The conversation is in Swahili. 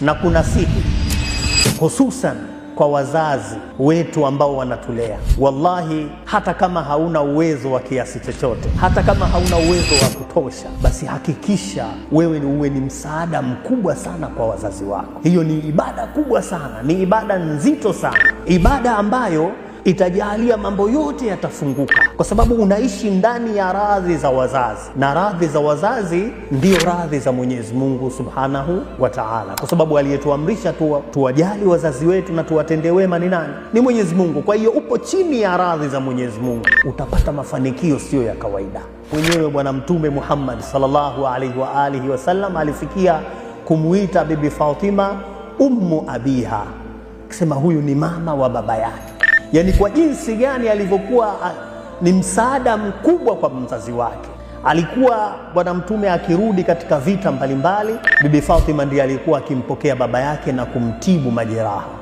na kunasihi hususan kwa wazazi wetu ambao wanatulea. Wallahi, hata kama hauna uwezo wa kiasi chochote, hata kama hauna uwezo wa kutosha, basi hakikisha wewe uwe ni msaada mkubwa sana kwa wazazi wako. Hiyo ni ibada kubwa sana, ni ibada nzito sana, ibada ambayo itajalia mambo yote yatafunguka, kwa sababu unaishi ndani ya radhi za wazazi, na radhi za wazazi ndio radhi za Mwenyezi Mungu Subhanahu wa Ta'ala, kwa sababu aliyetuamrisha tuwajali wazazi wetu na tuwatendee wema ni nani? Ni Mwenyezi Mungu. Kwa hiyo upo chini ya radhi za Mwenyezi Mungu, utapata mafanikio sio ya kawaida. Mwenyewe Bwana Mtume Muhammad sallallahu alaihi wa alihi wasallam alifikia kumuita Bibi Fatima ummu abiha, kusema huyu ni mama wa baba yake. Yani kwa jinsi gani alivyokuwa ni msaada mkubwa kwa mzazi wake. Alikuwa Bwana Mtume akirudi katika vita mbalimbali, Bibi Fatima ndiye alikuwa akimpokea baba yake na kumtibu majeraha.